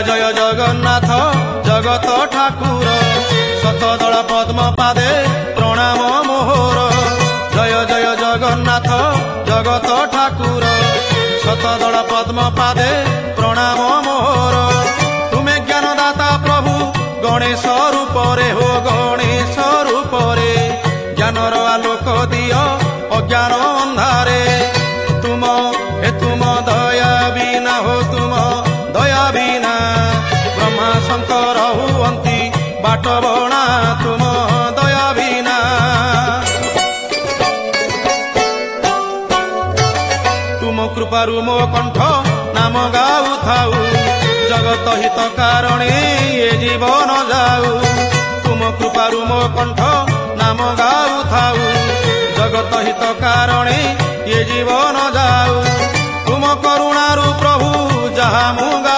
जय जगन्नाथ जगत ठाकुर शतदल पद्म पादे प्रणाम मोहर। जय जय जगन्नाथ जगत ठाकुर शतदल पद्म पादे प्रणाम मोहर। तुमे ज्ञानदाता प्रभु गणेश रूपरे हो गणेश रूपरे ज्ञानर आलोक दियो अज्ञान अंधारे। तुम दया बिना हो तुम दया बिना ब्रह्मा शंकर हुअंती बाट बणा तुम दया बिना। तुम कृपारु मो कंठ नाम गाऊ थाऊ जगत हित कारणे ये जीवन जाऊ। तुम कृपारु मो कंठ नाम गाऊ थाऊ जगत हित कारणे ये जीवन जाऊ।